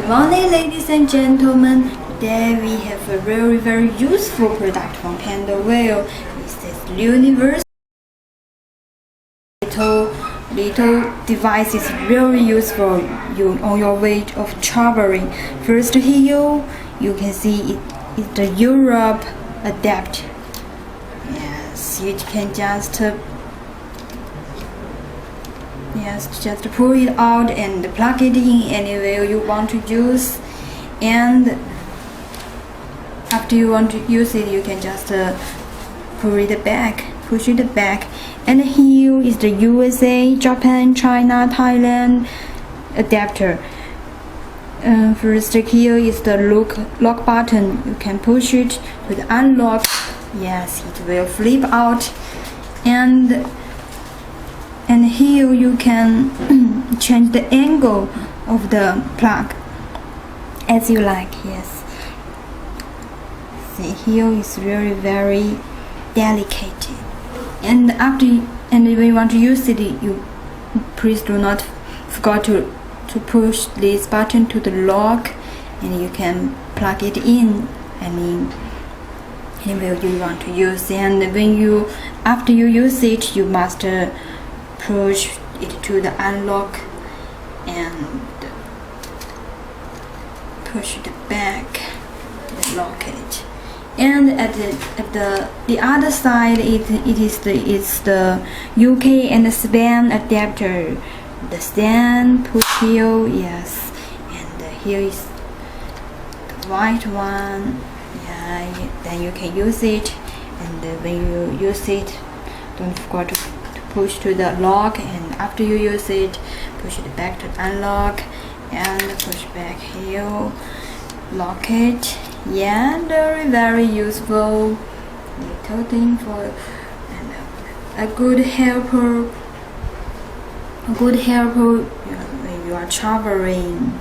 Good morning, ladies and gentlemen. Today we have a very useful product from pandawill. It's this universal little device is very useful on your way of traveling. First here you can see it's the Europe adapt. Yes, you can just pull it out and plug it in anywhere you want to use, and after you want to use it you can just push it back. And here is the USA, Japan, China, Thailand adapter. First here is the lock button. You can push it to the unlock. Yes, it will flip out, and here you can change the angle of the plug as you like. Yes, see, here is very delicate, and when you want to use it, you please do not forget to push this button to the lock, and you can plug it in anywhere you want to use. And after you use it, you must push it to the unlock and push it back and lock it. And at the other side, it's the UK and the Spain adapter. The stand push here, yes, and here is the white one. Yeah, then you can use it, and when you use it, don't forget to push to the lock, and after you use it, push it back to unlock and push back here, lock it. Yeah, very useful little thing for a good helper when you are traveling.